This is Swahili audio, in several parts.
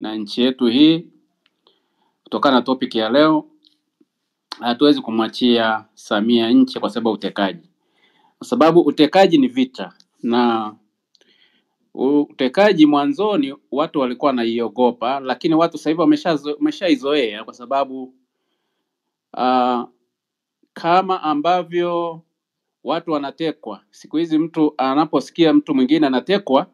na nchi yetu hii. Kutokana na topic ya leo, hatuwezi kumwachia Samia nchi kwa sababu utekaji. Kwa sababu utekaji ni vita, na utekaji mwanzoni watu walikuwa wanaiogopa, lakini watu sasa hivi wameshaizoea kwa sababu kama ambavyo watu wanatekwa siku hizi, mtu anaposikia mtu mwingine anatekwa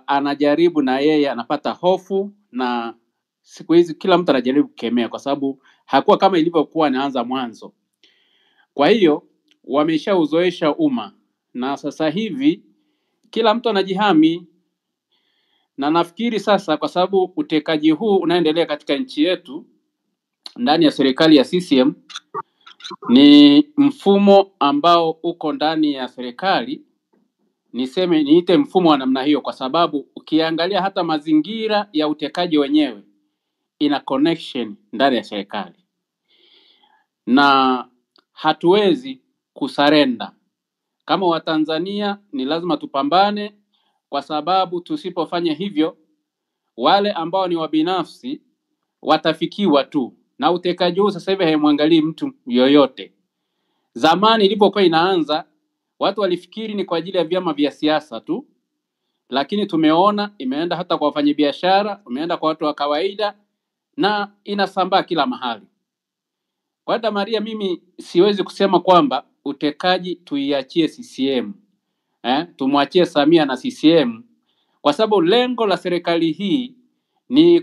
anajaribu na yeye anapata hofu, na siku hizi kila mtu anajaribu kukemea kwa sababu hakuwa kama ilivyokuwa inaanza mwanzo. Kwa hiyo wameshauzoesha umma, na sasa hivi kila mtu anajihami, na nafikiri sasa kwa sababu utekaji huu unaendelea katika nchi yetu ndani ya serikali ya CCM, ni mfumo ambao uko ndani ya serikali, niite mfumo wa namna hiyo, kwa sababu ukiangalia hata mazingira ya utekaji wenyewe ina connection ndani ya serikali, na hatuwezi kusarenda. Kama Watanzania ni lazima tupambane, kwa sababu tusipofanya hivyo wale ambao ni wabinafsi watafikiwa tu, na utekaji huu sasa hivi haimwangalii mtu yoyote. Zamani ilipokuwa inaanza watu walifikiri ni kwa ajili ya vyama vya siasa tu, lakini tumeona imeenda hata kwa wafanyabiashara, imeenda kwa watu wa kawaida, na inasambaa kila mahali. Kwa dada Maria, mimi siwezi kusema kwamba utekaji tuiachie CCM, tumwachie Samia na CCM, kwa sababu lengo la serikali hii ni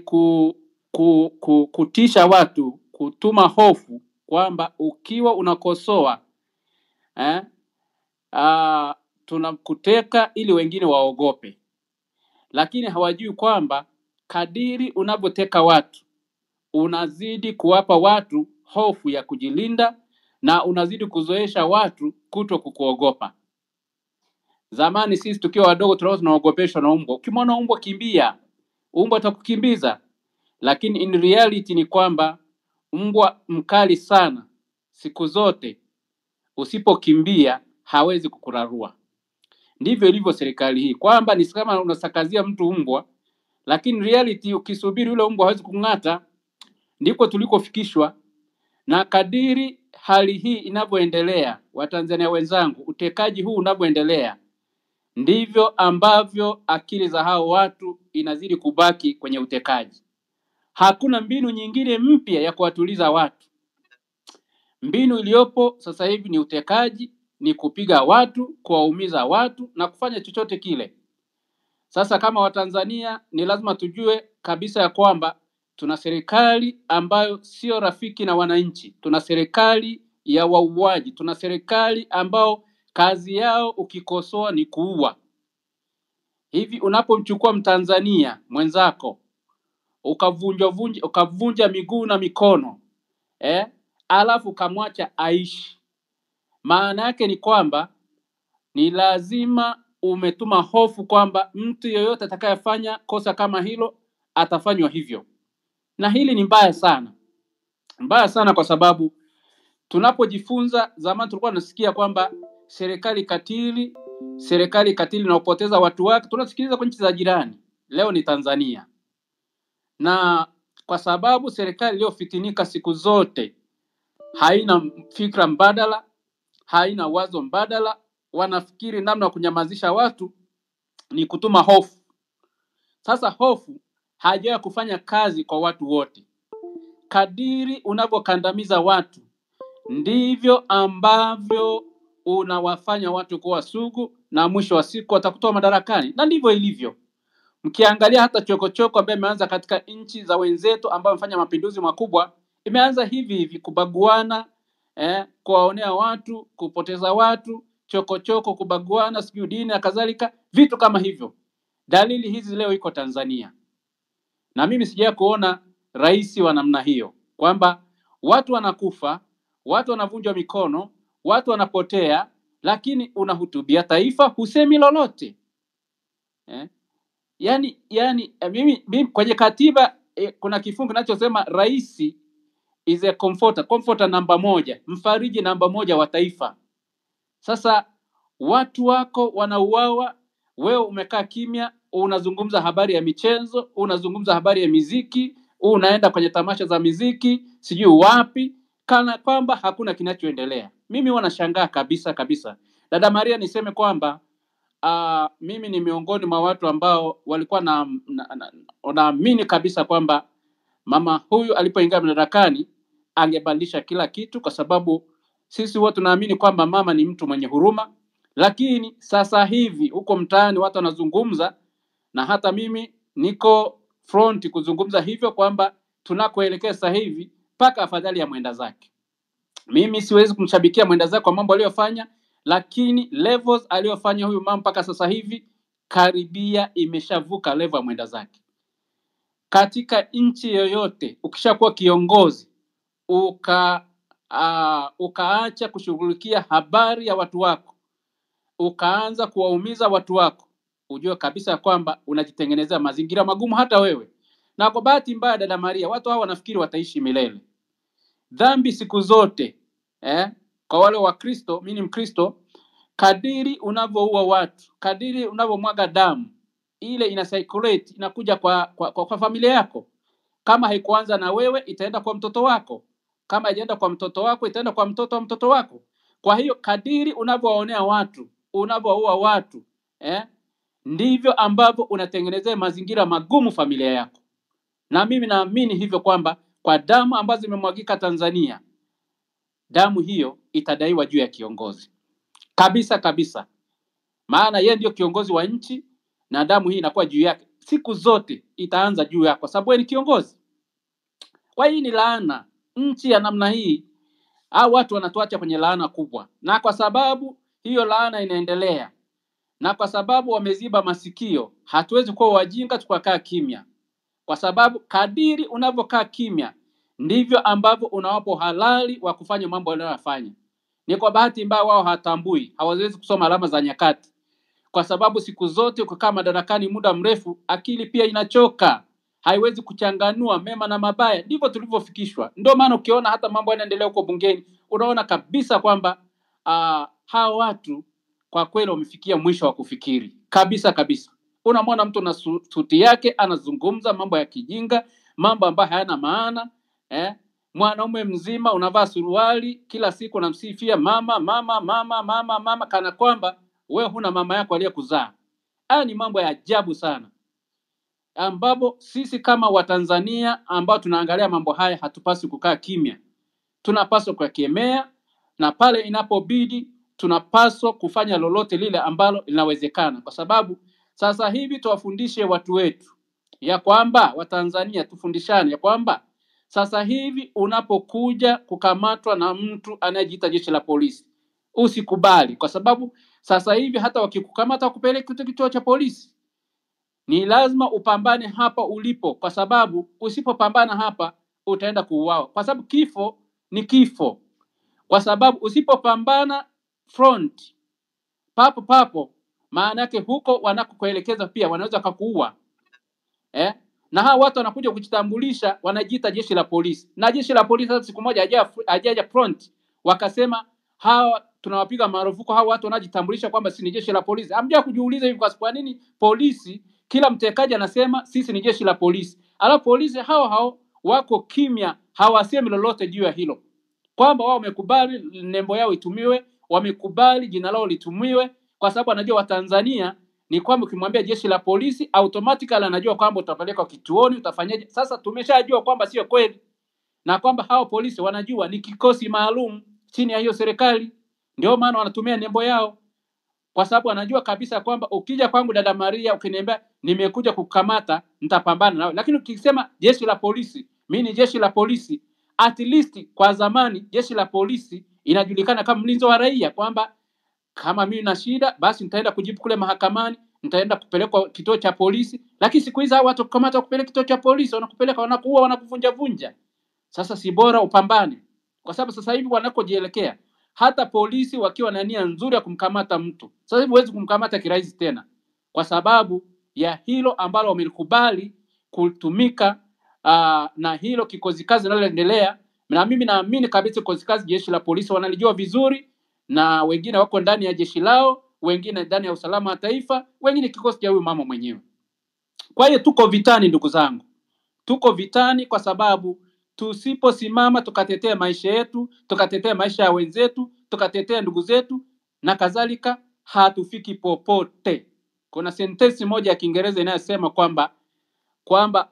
kutisha watu, kutuma hofu kwamba ukiwa unakosoa tunakuteka ili wengine waogope. Lakini hawajui kwamba kadiri unavyoteka watu unazidi kuwapa watu hofu ya kujilinda, na unazidi kuzoesha watu kuto kukuogopa. Zamani sisi tukiwa wadogo tulikuwa tunaogopeshwa na umbwa. Ukimwona umbwa kimbia, umbwa atakukimbiza. Lakini in reality ni kwamba umbwa mkali sana siku zote, usipokimbia hawezi kukurarua. Ndivyo ilivyo serikali hii, kwamba ni kama unasakazia mtu umbwa, lakini reality ukisubiri yule umbwa hawezi kung'ata. Ndiko tulikofikishwa, na kadiri hali hii inavyoendelea, Watanzania wenzangu, utekaji huu unavyoendelea, ndivyo ambavyo akili za hao watu inazidi kubaki kwenye utekaji. Hakuna mbinu nyingine mpya ya kuwatuliza watu. Mbinu iliyopo sasa hivi ni utekaji, ni kupiga watu, kuwaumiza watu na kufanya chochote kile. Sasa kama Watanzania ni lazima tujue kabisa ya kwamba tuna serikali ambayo sio rafiki na wananchi. Tuna serikali ya wauaji, tuna serikali ambao kazi yao ukikosoa ni kuua. Hivi unapomchukua Mtanzania mwenzako ukavunja miguu na mikono, alafu kamwacha aishi, maana yake ni kwamba ni lazima umetuma hofu kwamba mtu yeyote atakayefanya kosa kama hilo atafanywa hivyo. Na hili ni mbaya sana. Mbaya sana kwa sababu tunapojifunza, zamani tulikuwa tunasikia kwamba serikali katili na upoteza watu wake, tunasikiliza kwa nchi za jirani. Leo ni Tanzania. Na kwa sababu serikali iliyofitinika siku zote haina fikra mbadala, haina wazo mbadala, wanafikiri namna ya kunyamazisha watu ni kutuma hofu. Sasa hofu haijawahi kufanya kazi kwa watu wote. Kadiri unavyokandamiza watu, ndivyo ambavyo unawafanya watu kuwa sugu, na mwisho wa siku watakutoa madarakani. Na ndivyo ilivyo. Mkiangalia hata chokochoko ambayo imeanza katika nchi za wenzetu ambao wamefanya mapinduzi makubwa, imeanza hivi kubaguana, kuwaonea watu, kupoteza watu, chokochoko, kubaguana, sijui dini na kadhalika, vitu kama hivyo. Dalili hizi leo iko Tanzania. Na mimi sijawahi kuona rais wa namna hiyo, kwamba watu wanakufa, watu wanavunjwa mikono, watu wanapotea, lakini unahutubia taifa husemi lolote. Yani mimi kwenye katiba kuna kifungu kinachosema rais is a comforter namba 1, mfariji namba 1 wa taifa. Sasa watu wako wanauawa, wewe umekaa kimya, unazungumza habari ya michezo, unazungumza habari ya miziki, unaenda kwenye tamasha za miziki, sijui wapi, kana kwamba hakuna kinachoendelea. Mimi wanashangaa kabisa kabisa. Dada Maria, niseme kwamba mimi ni miongoni mwa watu ambao walikuwa naamini kabisa kwamba mama huyu alipoingia madarakani angebadilisha kila kitu, kwa sababu sisi wote tunaamini kwamba mama ni mtu mwenye huruma. Lakini sasa hivi huko mtaani watu wanazungumza, na hata mimi niko front kuzungumza hivyo, kwamba tunakoelekea sasa hivi paka afadhali ya mwenda zake. Mimi siwezi kumshabikia mwenda zake kwa mambo aliyofanya, lakini levels aliyofanya huyu mama mpaka sasa hivi karibia imeshavuka level ya mwenda zake. Katika nchi yoyote ukishakuwa kiongozi ukaacha kushughulikia habari ya watu wako, ukaanza kuwaumiza watu wako, ujue kabisa kwamba unajitengenezea mazingira magumu hata wewe. Na kwa bahati mbaya, dada Maria, watu hao wanafikiri wataishi milele. Dhambi siku zote kwa wale wa Kristo, mimi ni Mkristo, kadiri unavyoua watu, kadiri unavyomwaga damu, ile ina circulate, inakuja kwa familia yako. Kama haikuanza na wewe, itaenda kwa mtoto wako. Kama haijaenda kwa mtoto wako, itaenda kwa mtoto wa mtoto wako. Kwa hiyo kadiri unavyowaonea watu, unavyoua watu, ndivyo ambavyo unatengenezea mazingira magumu familia yako. Na mimi naamini hivyo kwamba kwa damu ambazo zimemwagika Tanzania, damu hiyo itadaiwa juu ya kiongozi. Kabisa kabisa. Maana yeye ndio kiongozi wa nchi, na damu hii inakuwa juu yake. Siku zote itaanza juu yako, sababu ni kiongozi. Kwa hii ni laana. Nchi ya namna hii, hao watu wanatuacha kwenye laana kubwa. Na kwa sababu hiyo laana inaendelea, na kwa sababu wameziba masikio, hatuwezi kuwa wajinga tukakaa kimya. Kwa sababu kadiri unavyokaa kimya, ndivyo ambavyo unawapo halali wa kufanya mambo wanayofanya. Ni kwa bahati mbaya wao hatambui, hawawezi kusoma alama za nyakati. Kwa sababu siku zote ukikaa madarakani muda mrefu, akili pia inachoka. Haiwezi kuchanganua mema na mabaya. Ndivyo tulivyofikishwa. Ndio maana ukiona hata mambo yanaendelea huko bungeni, unaona kabisa kwamba hao watu kwa kweli wamefikia mwisho wa kufikiri. Kabisa kabisa. Unamwona mtu na suti yake anazungumza mambo ya kijinga, mambo ambayo hayana maana. Mwanaume mzima unavaa suruali, kila siku unamsifia mama mama mama mama mama, kana kwamba wewe huna mama yako aliyekuzaa. Haya ni mambo ya ajabu sana, ambapo sisi kama Watanzania ambao tunaangalia mambo haya hatupaswi kukaa kimya. Tunapaswa kukemea, na pale inapobidi tunapaswa kufanya lolote lile ambalo linawezekana, kwa sababu sasa hivi tuwafundishe watu wetu ya kwamba Watanzania tufundishane ya kwamba sasa hivi unapokuja kukamatwa na mtu anayejiita jeshi la polisi, usikubali, kwa sababu sasa hivi hata wakikukamata wakupeleke kituo cha polisi, ni lazima upambane hapa ulipo, kwa sababu usipopambana hapa utaenda kuuawa, kwa sababu kifo ni kifo. Kwa sababu usipopambana front papo, maana yake huko wanakokuelekeza pia wanaweza kukuua. Na hawa watu wanakuja kujitambulisha, wanajiita jeshi la polisi. Na jeshi la polisi hata siku moja hajaja front wakasema hawa tunawapiga marufuku hawa watu wanajitambulisha kwamba sisi ni jeshi la polisi. Hamja kujiuliza hivi kwa nini polisi kila mtekaji anasema sisi ni jeshi la polisi, alafu polisi hao wako kimya, hawasemi lolote juu ya hilo, kwamba wao wamekubali nembo yao itumiwe, wamekubali jina lao litumiwe, kwa sababu anajua Watanzania ni kwamba ukimwambia jeshi la polisi automatically anajua kwamba utapelekwa kituoni, utafanyaje. Sasa tumeshajua kwamba sio kweli, na kwamba hao polisi wanajua ni kikosi maalum chini ya hiyo serikali. Ndio maana wanatumia nembo yao, kwa sababu anajua kabisa kwamba ukija kwangu dada Maria ukiniambia nimekuja kukamata, nitapambana nawe. Lakini ukisema jeshi la polisi, mimi ni jeshi la polisi, at least kwa zamani jeshi la polisi inajulikana kama mlinzi wa raia, kwamba kama mimi na shida basi nitaenda kujibu kule mahakamani, nitaenda kupelekwa kituo cha polisi. Lakini siku hizi watu kukamata kupeleka kituo cha polisi, wanakupeleka wanakuua, wanakuvunja vunja. Sasa si bora upambane, kwa sababu sasa hivi wanakojielekea hata polisi wakiwa na nia nzuri ya kumkamata mtu, sasa hivi huwezi kumkamata kirahisi tena, kwa sababu ya hilo ambalo wamelikubali kutumika na hilo kikosi kazi linaloendelea. Na mimi naamini kabisa kikosi kazi jeshi la polisi wanalijua vizuri, na wengine wako ndani ya jeshi lao, wengine ndani ya usalama wa taifa, wengine kikosi cha huyu mama mwenyewe. Kwa hiyo tuko vitani ndugu zangu. Tuko vitani kwa sababu tusiposimama tukatetea maisha yetu, tukatetea maisha ya wenzetu, tukatetea ndugu zetu na kadhalika, hatufiki popote. Kuna sentensi moja ya Kiingereza inayosema kwamba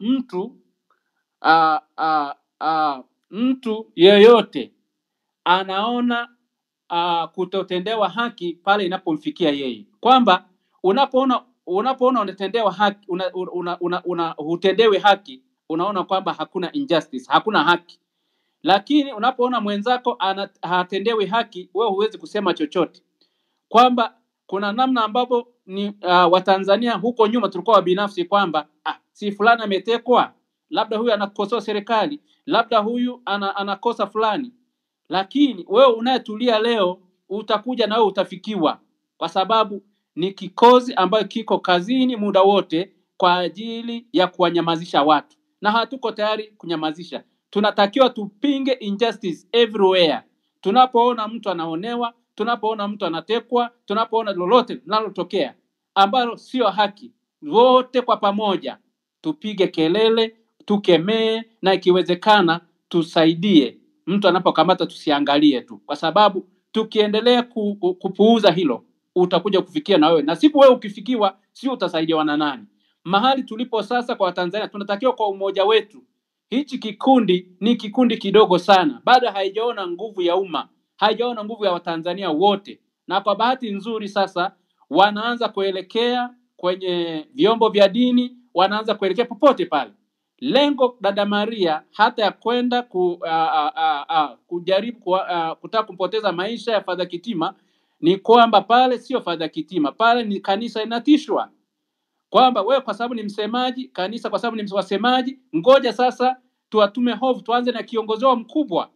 mtu yeyote anaona kutotendewa haki pale inapomfikia yeye. Kwamba unapoona unatendewa haki, hutendewi haki, unaona kwamba hakuna injustice, hakuna haki. Lakini unapoona mwenzako hatendewi haki, wewe huwezi kusema chochote. Kwamba kuna namna ambapo ni Watanzania huko nyuma tulikuwa binafsi kwamba si fulani ametekwa, labda huyu anakosoa serikali, labda huyu anakosa fulani. Lakini wewe unayetulia leo utakuja na wewe utafikiwa, kwa sababu ni kikosi ambayo kiko kazini muda wote kwa ajili ya kuwanyamazisha watu, na hatuko tayari kunyamazisha. Tunatakiwa tupinge injustice everywhere. Tunapoona mtu anaonewa, tunapoona mtu anatekwa, tunapoona lolote linalotokea ambalo sio haki, wote kwa pamoja tupige kelele, tukemee, na ikiwezekana tusaidie. Mtu anapokamata tusiangalie tu, kwa sababu tukiendelea kupuuza hilo utakuja kufikia na wewe, na siku wewe ukifikiwa sio utasaidiwa na nani? Mahali tulipo sasa kwa Tanzania tunatakiwa kwa umoja wetu. Hichi kikundi ni kikundi kidogo sana, bado haijaona nguvu ya umma, haijaona nguvu ya Watanzania wote, na kwa bahati nzuri sasa wanaanza kuelekea kwenye vyombo vya dini, wanaanza kuelekea popote pale. Lengo dada Maria hata ya kwenda kujaribu kutaka kumpoteza maisha ya Father Kitima ni kwamba pale sio Father Kitima, pale ni kanisa inatishwa. Kwamba wewe kwa sababu ni msemaji, kanisa kwa sababu ni wasemaji, ngoja sasa tuwatume hofu, tuanze na kiongozi wao mkubwa.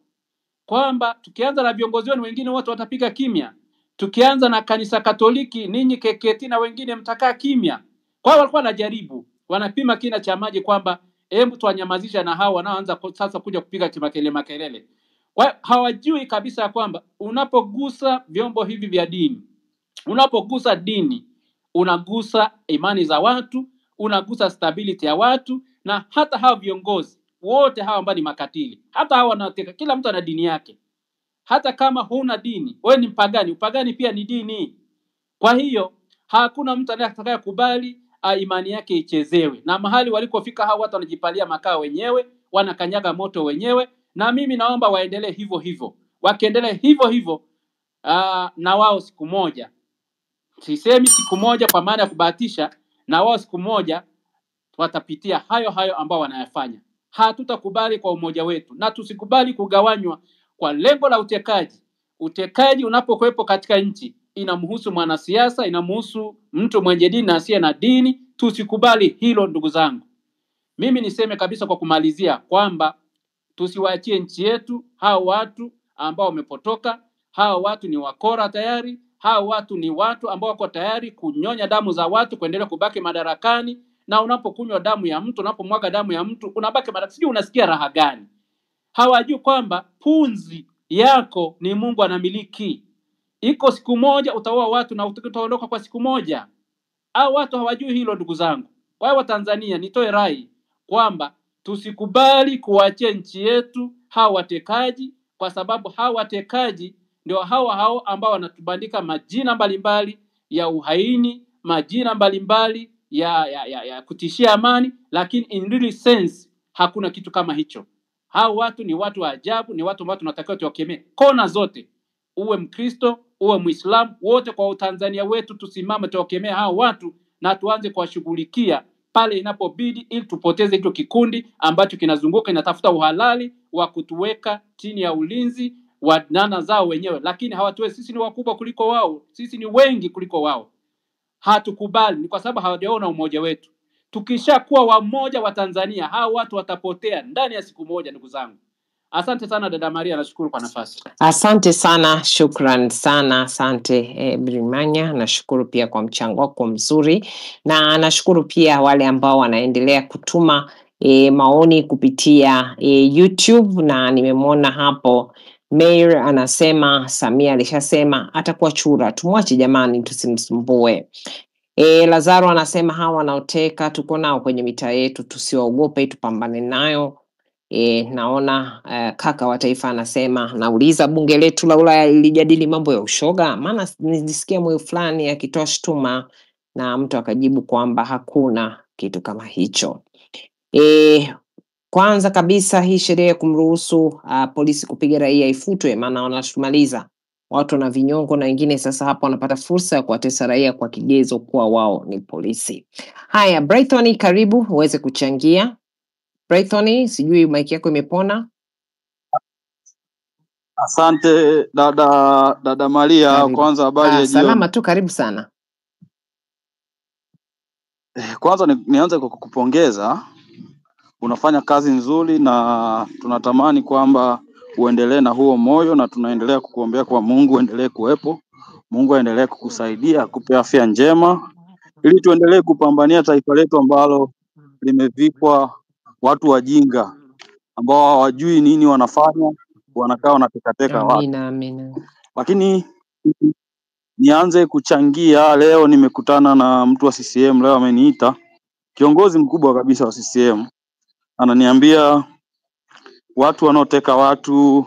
Kwamba tukianza na viongozi wenu wengine wote watapiga kimya. Tukianza na kanisa Katoliki, ninyi KKKT na wengine mtakaa kimya. Kwa hiyo walikuwa wanajaribu, wanapima kina cha maji kwamba hebu tuwanyamazisha na hao wanaoanza sasa kuja kupiga makelele. Kwa hiyo hawajui kabisa kwamba unapogusa vyombo hivi vya dini, unapogusa dini, unagusa imani za watu, unagusa stability ya watu, na hata hao viongozi wote hawa ambao ni makatili, hata hawa wanateka, kila mtu ana dini yake. Hata kama huna dini, wewe ni mpagani, upagani pia ni dini. Kwa hiyo hakuna mtu atakayekubali imani yake ichezewe. Na mahali walikofika hao watu wanajipalia makao wenyewe, wanakanyaga moto wenyewe, na mimi naomba waendelee hivyo hivyo. Wakiendelee hivyo hivyo, na wao siku moja, sisemi siku moja kwa maana ya kubahatisha, na wao siku moja watapitia hayo ambao wanayafanya. Hatutakubali kwa umoja wetu, na tusikubali kugawanywa kwa lengo la utekaji. Utekaji unapokuwepo katika nchi, inamhusu mwanasiasa, inamhusu mtu mwenye dini na asiye na dini. Tusikubali hilo ndugu zangu. Mimi niseme kabisa kwa kumalizia kwamba tusiwaachie nchi yetu hao watu ambao wamepotoka. Hao watu ni wakora tayari. Hao watu ni watu ambao wako tayari kunyonya damu za watu, kuendelea kubaki madarakani. Na unapokunywa damu ya mtu, unapomwaga damu ya mtu, unabaki madarakani. Sijui unasikia raha gani? Hawajui kwamba punzi yako ni Mungu anamiliki. Iko siku moja utaoa watu na utaondoka kwa siku moja. Hao watu hawajui hilo ndugu zangu. Kwa hiyo Tanzania, nitoe rai kwamba tusikubali kuachia nchi yetu hao watekaji, kwa sababu hao watekaji ndio hao ambao wanatubandika majina mbalimbali ya uhaini, majina mbalimbali ya kutishia amani, lakini in real sense hakuna kitu kama hicho. Hao watu ni watu wa ajabu, ni watu ambao tunatakiwa tuwakemee kona zote. Uwe Mkristo, uwe Muislamu, wote kwa Utanzania wetu tusimame tuwakemee hao watu, na tuanze kuwashughulikia pale inapobidi, ili tupoteze hicho kikundi ambacho kinazunguka inatafuta uhalali wa kutuweka chini ya ulinzi wa nana zao wenyewe. Lakini hawatuwezi, sisi ni wakubwa kuliko wao, sisi ni wengi kuliko wao. Hatukubali, ni kwa sababu hawajaona umoja wetu. Tukishakuwa wamoja wa Tanzania, hao watu watapotea ndani ya siku moja ndugu zangu. Asante sana dada Maria, nashukuru kwa nafasi. Asante sana, shukran sana, asante Brimanya. Nashukuru pia kwa mchango wako mzuri, na nashukuru pia wale ambao wanaendelea kutuma maoni kupitia YouTube, na nimemwona hapo Mayor anasema Samia alishasema atakuwa chura, tumwache jamani, tusimsumbue. Lazaro anasema hawa wanaoteka tuko nao kwenye mitaa yetu, tusiwaogope, tupambane nayo. Naona kaka wa taifa anasema, nauliza bunge letu la Ulaya ilijadili mambo ya ushoga? Maana nilisikia moyo fulani akitoa shtuma na mtu akajibu kwamba hakuna kitu kama hicho. Kwanza kabisa hii sheria ya kumruhusu polisi kupiga raia ifutwe, maana wanatumaliza watu na vinyongo na wengine sasa hapa wanapata fursa ya kuwatesa raia kwa kigezo kuwa wao ni polisi. Haya, Brighton, karibu uweze kuchangia. Brighton, sijui mic yako imepona. Asante dada Maria, karibu. Kwanza habari ya jioni. Salama tu, karibu sana. Kwanza nianze kwa kukupongeza, unafanya kazi nzuri na tunatamani kwamba uendelee na huo moyo, na tunaendelea kukuombea kwa Mungu endelee kuwepo. Mungu aendelee kukusaidia, akupe afya njema ili tuendelee kupambania taifa letu ambalo limevikwa watu wajinga ambao hawajui nini wanafanya, wanakaa wanatekateka watu. Amina. Lakini nianze kuchangia. Leo nimekutana na mtu wa CCM, leo ameniita, kiongozi mkubwa kabisa wa CCM. Ananiambia watu wanaoteka watu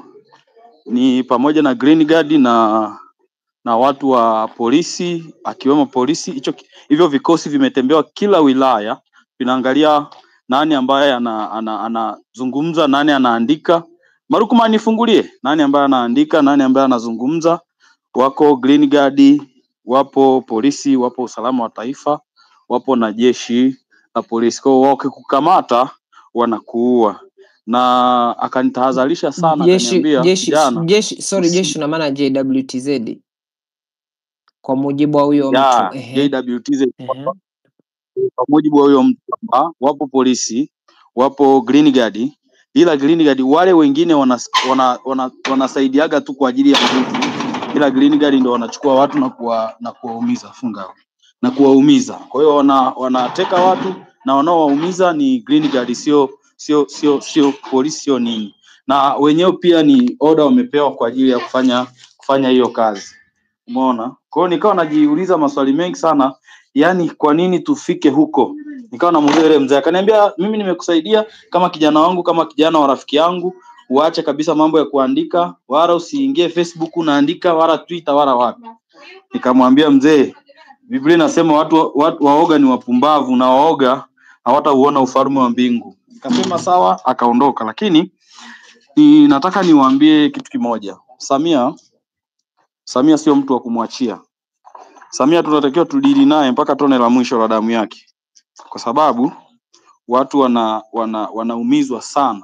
ni pamoja na Green Guard na watu wa polisi, akiwemo polisi. Hivyo vikosi vimetembewa kila wilaya, vinaangalia nani ambaye anazungumza, nani anaandika. Marukuma nifungulie, nani ambaye anaandika, nani ambaye anazungumza. Wako Green Guard, wapo polisi, wapo usalama wa taifa, wapo na jeshi la polisi. Kwa hiyo wakikukamata wanakuua. Na akanitahadharisha sana, akaniambia jeshi na maana JWTZ kwa mujibu wa huyo mtu. JWTZ kwa mujibu wa huyo mtu, wapo polisi, wapo Green Guard, ila Green Guard wale wengine wanasaidiaga tu kwa ajili ya nguvu, ila Green Guard ndio wanachukua watu na kuwaumiza na kuwaumiza. Kwa hiyo wanateka watu na wanaowaumiza ni Green Guard, sio polisi, sio nini. Na wenyewe pia ni order wamepewa kwa ajili ya kufanya hiyo kazi. Umeona? Kwa hiyo nikawa najiuliza maswali mengi sana, yani kwa nini tufike huko? Nikawa namuuliza yule mzee, akaniambia mimi nimekusaidia kama kijana wangu, kama kijana wa rafiki yangu, uache kabisa mambo ya kuandika, wala usiingie Facebook unaandika, wala Twitter, wala wapi. Nikamwambia mzee, Biblia inasema watu waoga ni wapumbavu, na waoga hawatauona ufalme wa mbingu. Akasema sawa, akaondoka. Lakini nataka niwaambie kitu kimoja. Samia sio mtu wa kumwachia. Samia tunatakiwa tudili naye mpaka tone la mwisho la damu yake, kwa sababu watu wanaumizwa sana.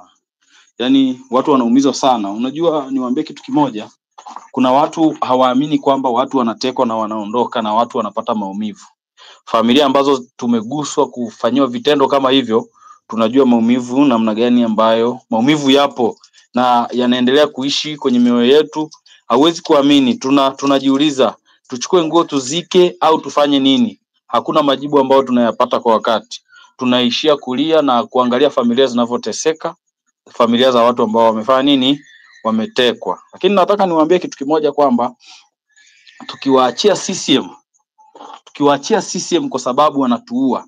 Yani watu wanaumizwa sana. Unajua, niwaambie kitu kimoja, kuna watu hawaamini kwamba watu wanatekwa na wanaondoka na watu wanapata maumivu. Familia ambazo tumeguswa kufanyiwa vitendo kama hivyo, tunajua maumivu namna gani ambayo maumivu yapo na yanaendelea kuishi kwenye mioyo yetu. Hauwezi kuamini, tunajiuliza tuchukue nguo tuzike au tufanye nini? Hakuna majibu ambayo tunayapata kwa wakati. Tunaishia kulia na kuangalia familia zinavyoteseka, familia za watu ambao wamefanya nini, wametekwa. Lakini nataka niwaambie kitu kimoja kwamba tukiwaachia CCM kwa sababu wanatuua,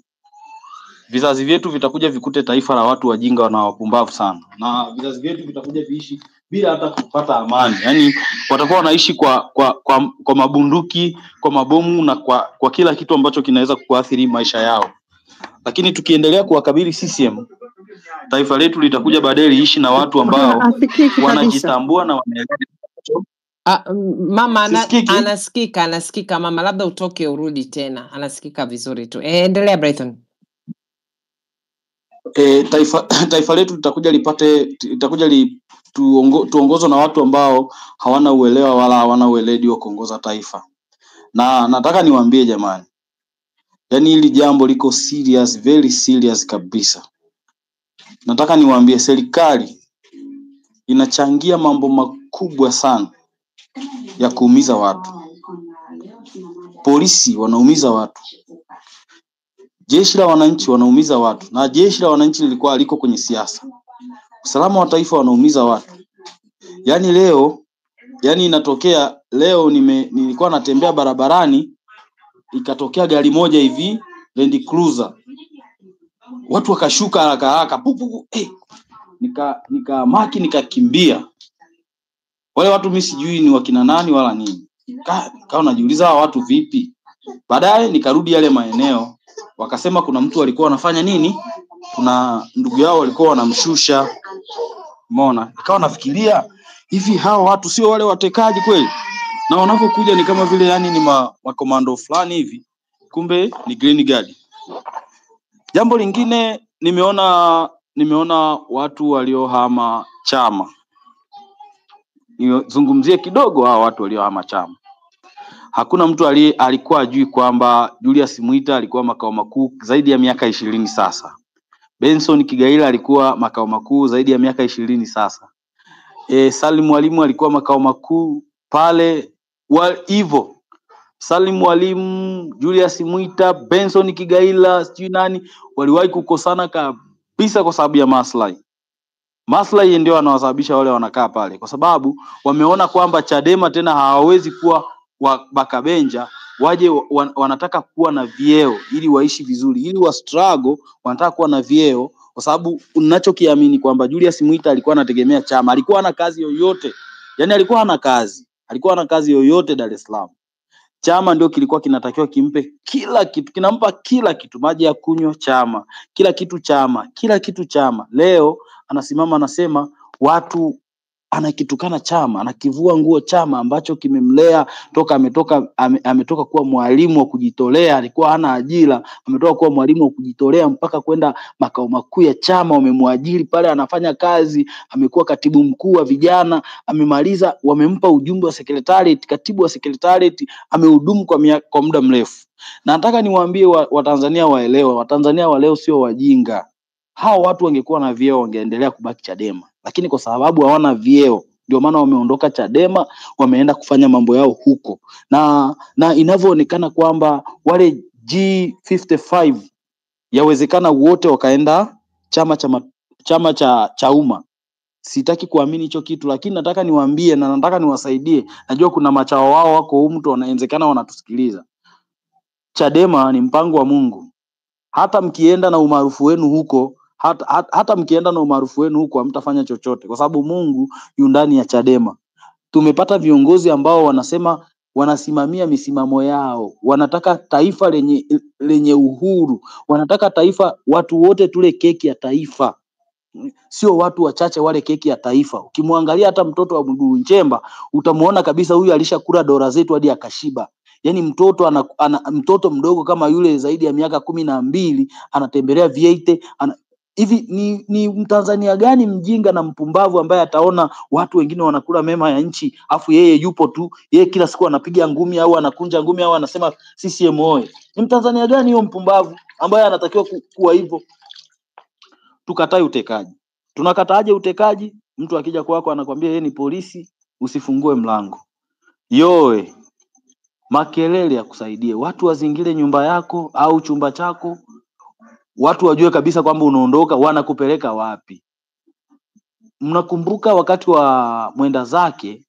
vizazi vyetu vitakuja vikute taifa la watu wajinga na wapumbavu sana, na vizazi vyetu vitakuja viishi bila hata kupata amani. Yani watakuwa wanaishi kwa mabunduki, kwa mabomu na kwa kila kitu ambacho kinaweza kuathiri maisha yao. Lakini tukiendelea kuwakabili CCM, taifa letu litakuja baadaye liishi na watu ambao wanajitambua na wanaelewa. Mama anasikika mama, labda utoke urudi tena, anasikika vizuri tu. Endelea Brighton. Taifa letu litakuja tuongozwe na watu ambao hawana uelewa wala hawana ueledi wa kuongoza taifa. Na nataka niwaambie jamani, yani hili jambo liko serious, very serious kabisa. Nataka niwaambie serikali inachangia mambo makubwa sana ya kuumiza watu. Polisi wanaumiza watu, jeshi la wananchi wanaumiza watu, na jeshi la wananchi lilikuwa liko kwenye siasa. Usalama wa taifa wanaumiza watu. Yani inatokea leo nilikuwa natembea barabarani, ikatokea gari moja hivi Land Cruiser, watu wakashuka haraka haraka pupu, nikakimbia. Wale watu mimi sijui ni wakina nani wala nini, kao najiuliza hawa watu vipi. Baadaye nikarudi yale maeneo, wakasema kuna mtu alikuwa anafanya nini, kuna ndugu yao walikuwa wanamshusha. Umeona, nikawa nafikiria hivi hao watu sio wale watekaji kweli? Na wanapokuja ni kama vile yani ni makomando fulani hivi, kumbe ni Green Guard. Jambo lingine nimeona watu waliohama chama. Nizungumzie kidogo hao watu waliohama chama. Hakuna mtu alikuwa ajui kwamba Julius Mwita alikuwa makao makuu zaidi ya miaka 20 sasa. Benson Kigaila alikuwa makao makuu zaidi ya miaka 20 sasa. Salim Mwalimu alikuwa makao makuu pale hivyo. Salim Mwalimu, Julius Mwita, Benson Kigaila, sijui nani waliwahi kukosana kabisa kwa sababu ya maslahi. Maslahi ndio yanawasababisha wale wanakaa pale, kwa sababu wameona kwamba Chadema tena hawawezi kuwa bakabenja, waje wanataka kuwa na vyeo ili waishi vizuri, ili wa struggle wanataka kuwa na vyeo, kwa sababu unachokiamini kwamba Julius Mwita alikuwa anategemea chama, alikuwa hana kazi yoyote. Yani alikuwa hana kazi yoyote Dar es Salaam. Chama ndio kilikuwa kinatakiwa kimpe kila kitu, kinampa kila kitu, maji ya kunywa chama, kila kitu chama. Leo anasimama anasema watu anakitukana chama, anakivua nguo chama ambacho kimemlea toka ametoka kuwa mwalimu wa kujitolea, alikuwa hana ajira, ametoka kuwa mwalimu wa kujitolea mpaka kwenda makao makuu ya chama, wamemwajiri pale anafanya kazi, amekuwa katibu mkuu wa vijana, amemaliza, wamempa ujumbe wa secretariat, katibu wa secretariat, amehudumu kwa muda mrefu. Na nataka niwaambie Watanzania waelewe, Watanzania wa leo sio wajinga. Hao watu wangekuwa na vyeo wangeendelea kubaki Chadema, lakini kwa sababu hawana vyeo ndio maana wameondoka Chadema, wameenda kufanya mambo yao huko. Na inavyoonekana kwamba wale G55 yawezekana wote wakaenda chama cha umma. Sitaki kuamini hicho kitu, lakini nataka niwaambie na nataka niwasaidie. Najua kuna machao wao wako huko, mtu wanawezekana wanatusikiliza. Chadema ni mpango wa Mungu. Hata mkienda na umaarufu wenu huko, hata mkienda na umaarufu wenu huko hamtafanya chochote, kwa sababu Mungu yu ndani ya Chadema. Tumepata viongozi ambao wanasema wanasimamia misimamo yao, wanataka taifa lenye uhuru, wanataka taifa watu wote tule keki ya taifa, sio watu wachache wale keki ya taifa. Ukimwangalia hata mtoto wa Mwigulu Nchemba utamuona kabisa huyu alishakula dola zetu hadi akashiba. Yani mtoto mdogo kama yule zaidi ya miaka 12 anatembelea V8 hivi ni Mtanzania gani mjinga na mpumbavu ambaye ataona watu wengine wanakula mema ya nchi afu yeye yupo tu, yeye kila siku anapiga ngumi au anakunja ngumi au anasema CCM oye? Ni Mtanzania gani huyo mpumbavu ambaye anatakiwa kuwa hivyo? Tukatai utekaji. Tunakataaje utekaji? Mtu akija kwako anakuambia yeye ni polisi, usifungue mlango. Yoe makelele ya kusaidie. Watu wazingire nyumba yako au chumba chako. Watu wajue kabisa kwamba unaondoka, wanakupeleka wapi. Mnakumbuka wakati wa mwenda zake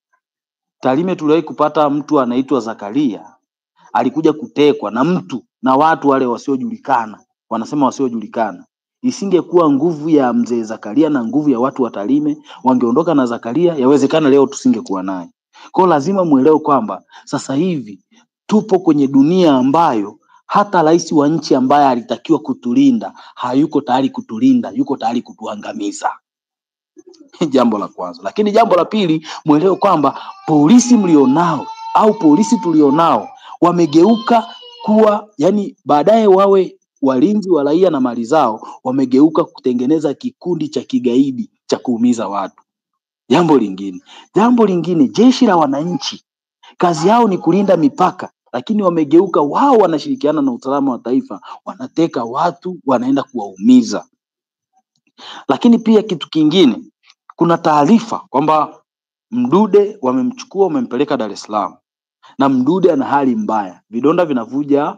Tarime tuliwahi kupata mtu anaitwa Zakaria. Alikuja kutekwa na watu wale wasiojulikana. Wanasema wasiojulikana. Isingekuwa nguvu ya mzee Zakaria na nguvu ya watu wa Tarime, wangeondoka na Zakaria, yawezekana leo tusingekuwa naye. Kwa lazima muelewe kwamba sasa hivi tupo kwenye dunia ambayo hata rais wa nchi ambaye alitakiwa kutulinda hayuko tayari kutulinda, yuko tayari kutuangamiza. Jambo la kwanza. Lakini jambo la pili, muelewe kwamba polisi mlionao au polisi tulionao wamegeuka kuwa, yani baadaye wawe walinzi wa raia na mali zao, wamegeuka kutengeneza kikundi cha kigaidi cha kuumiza watu. Jambo lingine, jeshi la wananchi kazi yao ni kulinda mipaka, lakini wamegeuka wao wanashirikiana na usalama wa taifa, wanateka watu, wanaenda kuwaumiza. Lakini pia kitu kingine, kuna taarifa kwamba Mdude wamemchukua, wamempeleka Dar es Salaam. Na Mdude ana hali mbaya, vidonda vinavuja,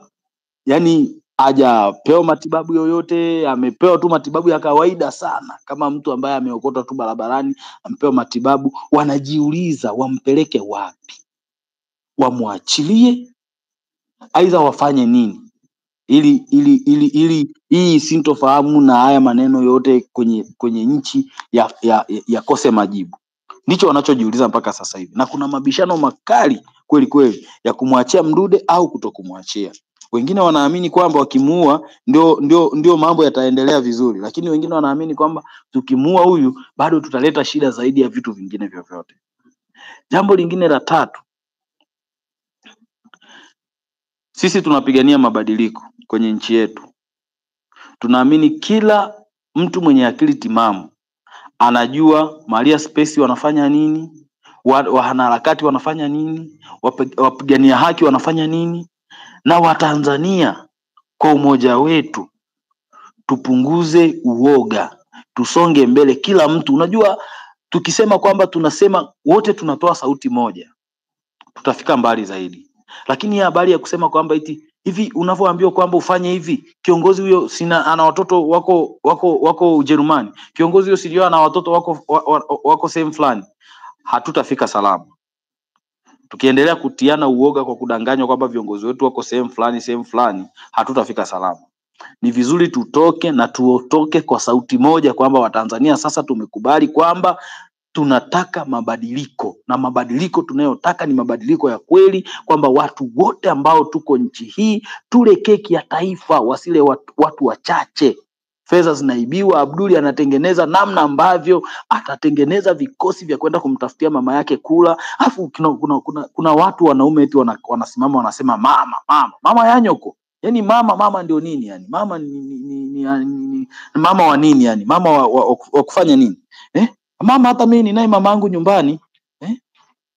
yani hajapewa matibabu yoyote, amepewa tu matibabu ya kawaida sana kama mtu ambaye ameokota tu barabarani, amepewa matibabu. Wanajiuliza wampeleke wapi? Wamwachilie aidha wafanye nini ili hii sintofahamu na haya maneno yote kwenye nchi yakose majibu. Ndicho wanachojiuliza mpaka sasa hivi, na kuna mabishano makali kweli kweli ya kumwachia Mdude au kutokumwachia. Wengine wanaamini kwamba wakimuua ndio mambo yataendelea vizuri, lakini wengine wanaamini kwamba tukimuua huyu bado tutaleta shida zaidi ya vitu vingine vyovyote. Jambo lingine la tatu, sisi tunapigania mabadiliko kwenye nchi yetu. Tunaamini kila mtu mwenye akili timamu anajua Maria Space wanafanya nini, wanaharakati wanafanya nini, wapigania haki wanafanya nini, na Watanzania kwa umoja wetu tupunguze uoga, tusonge mbele. Kila mtu, unajua tukisema kwamba tunasema wote tunatoa sauti moja, tutafika mbali zaidi. Lakini habari ya kusema kwamba eti hivi unavyoambiwa kwamba ufanye hivi, kiongozi huyo ana watoto wako Ujerumani, kiongozi huyo sio ana watoto wako sehemu fulani, hatutafika salama. Tukiendelea kutiana uoga kwa kudanganywa kwamba viongozi wetu wako sehemu fulani, hatutafika salama. Ni vizuri tutoke na tuotoke kwa sauti moja kwamba Watanzania sasa tumekubali kwamba tunataka mabadiliko, na mabadiliko tunayotaka ni mabadiliko ya kweli, kwamba watu wote ambao tuko nchi hii tule keki ya taifa, wasile watu wachache. Fedha zinaibiwa, Abduli anatengeneza namna ambavyo atatengeneza vikosi vya kwenda kumtafutia mama yake kula. Alafu kuna watu wanaume eti wanasimama wanasema mama ya nyoko. Yaani mama ndio nini yani? Mama ni mama wa nini yani? Mama wa kufanya nini? Mama, hata mimi ninaye mamangu nyumbani.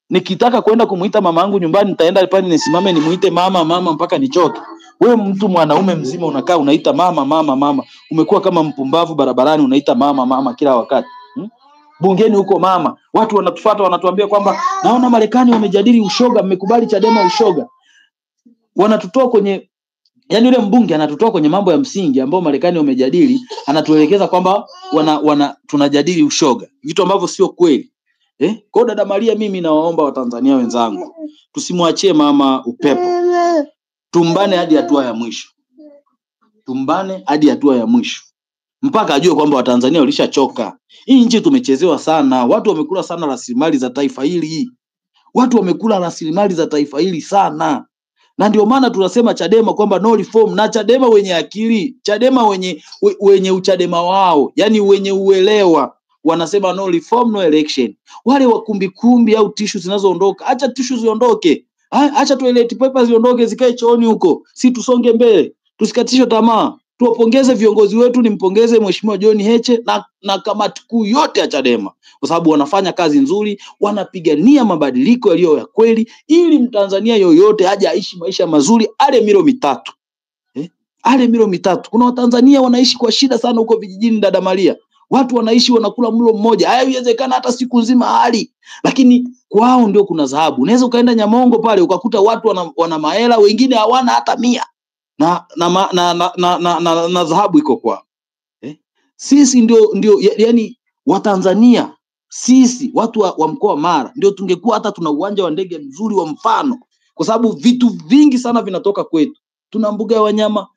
Nikitaka kwenda kumuita mamangu nyumbani nitaenda pale nisimame nimuite mama mpaka nichoke. Wewe mtu mwanaume mzima unakaa unaita mama. Umekuwa kama mpumbavu barabarani unaita mama kila wakati. Bungeni huko mama. Watu wanatufuata wanatuambia kwamba naona Marekani wamejadili ushoga, mmekubali Chadema ushoga. Wanatutoa kwenye, yani yule mbunge anatutoa kwenye mambo ya msingi ambao Marekani wamejadili, anatuelekeza kwamba tunajadili ushoga, vitu ambavyo sio kweli. Kwa dada Maria, mimi nawaomba Watanzania wenzangu, tusimwachie mama upepo. Tumbane hadi hatua ya mwisho. Mpaka ajue kwamba Watanzania walishachoka. Hii nchi tumechezewa sana. Watu wamekula sana rasilimali za taifa hili. Sana. Na ndio maana tunasema Chadema kwamba no reform, na Chadema wenye akili, Chadema wenye uchadema wao, yani wenye uelewa, wanasema no reform no election. Wale wakumbikumbi au tishu zinazoondoka, acha tishu ziondoke. Acha toilet paper ziondoke zikae chooni huko. Si tusonge mbele, tusikatishwe tamaa. Tuwapongeze viongozi wetu, nimpongeze Mheshimiwa John Heche na kamati kuu yote ya Chadema kwa sababu wanafanya kazi nzuri, wanapigania mabadiliko yaliyo ya kweli ili Mtanzania yoyote aje aishi maisha mazuri, ale milo mitatu. Ale milo mitatu. Kuna Watanzania wanaishi kwa shida sana huko vijijini, dada Maria. Watu wanaishi wanakula mlo mmoja. Haiwezekana hata siku nzima hali. Lakini kwao ndio kuna dhahabu. Unaweza ukaenda Nyamongo pale ukakuta watu wana mahela, wengine hawana hata 100. Na dhahabu iko kwao. Sisi ndio yani Watanzania, sisi watu wa mkoa Mara ndio tungekuwa hata tuna uwanja wa ndege mzuri wa mfano, kwa sababu vitu vingi sana vinatoka kwetu. Tuna mbuga ya wanyama,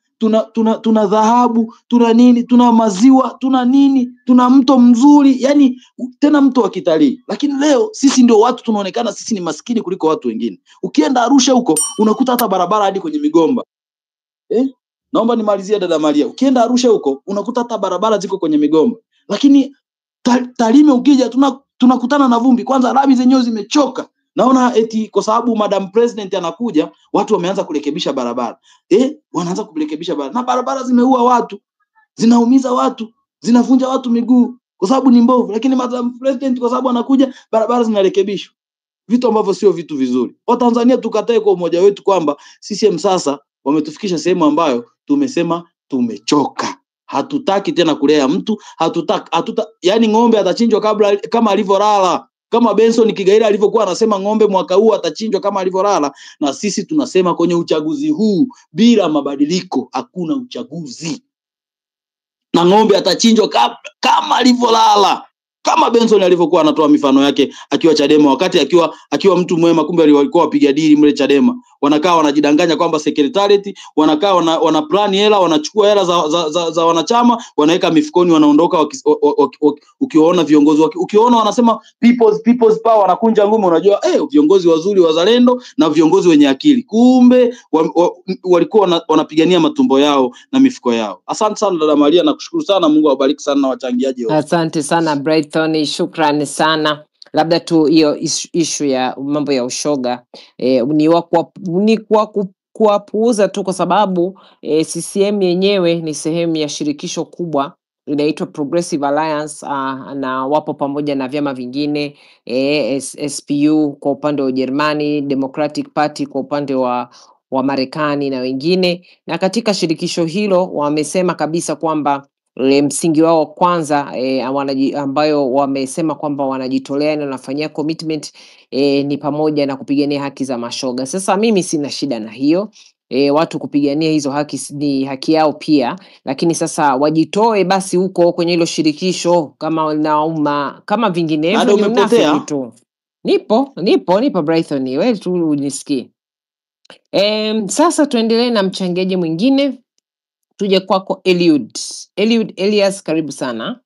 tuna dhahabu, tuna nini, tuna maziwa, tuna nini, tuna mto mzuri, yani tena mto wa kitalii. Lakini leo sisi ndio watu tunaonekana sisi ni maskini kuliko watu wengine. Ukienda Arusha huko unakuta hata barabara hadi kwenye migomba. Naomba nimalizie dada Maria. Ukienda Arusha huko unakuta hata barabara ziko kwenye migomba. Lakini Tarime ukija tunakutana na vumbi. Kwanza lami zenyewe zimechoka. Naona eti kwa sababu Madam President anakuja, watu wameanza kurekebisha barabara. Wanaanza kurekebisha barabara. Na barabara zimeua watu, zinaumiza watu, zinavunja watu miguu kwa sababu ni mbovu. Lakini Madam President kwa sababu anakuja, barabara zinarekebishwa. Vitu ambavyo sio vitu vizuri. Watanzania tukatae kwa umoja wetu kwamba CCM sasa wametufikisha sehemu ambayo tumesema tumechoka. Hatutaki tena kulea mtu, yani ng'ombe atachinjwa kama alivyolala. Kama Benson Kigaila alivyokuwa anasema ng'ombe mwaka huu atachinjwa kama alivyolala, na sisi tunasema kwenye uchaguzi huu bila mabadiliko hakuna uchaguzi. Na ng'ombe atachinjwa kama alivyolala. kama Benson alivyokuwa anatoa mifano yake akiwa Chadema, wakati akiwa mtu mwema, kumbe walikuwa wapiga dili mle Chadema. Wanakaa wanajidanganya kwamba secretariat, wanakaa wana plan hela, wanachukua hela za wanachama, wanaweka mifukoni, wanaondoka. Ukiwaona viongozi ukiwaona wanasema people's power, wanakunja ngumi, unajua viongozi wazuri, wazalendo na viongozi wenye akili, kumbe walikuwa wanapigania matumbo yao na mifuko yao. Asante sana dada Maria, nakushukuru sana. Mungu awabariki sana na wachangiaji wote. Asante sana Brighton, shukrani sana. Labda tu hiyo issue ya mambo ya ushoga ni kuwapuuza tu, kwa sababu CCM yenyewe ni sehemu ya shirikisho kubwa inaitwa Progressive Alliance, na wapo pamoja na vyama vingine SPU kwa upande wa Ujerumani, Democratic Party kwa upande wa Marekani na wengine. Na katika shirikisho hilo wamesema kabisa kwamba msingi wao kwanza ambayo wamesema kwamba wanajitolea na wanafanyia commitment ni pamoja na kupigania haki za mashoga. Sasa mimi sina shida na hiyo, watu kupigania hizo haki ni haki yao pia, lakini sasa wajitoe basi huko kwenye hilo shirikisho kama nauma, kama vinginevyo ni unafiki tu. Nipo Brighton, wewe tu unisikie. Sasa tuendelee na mchangiaji mwingine. Tuje kwako Eliud Elias, karibu sana.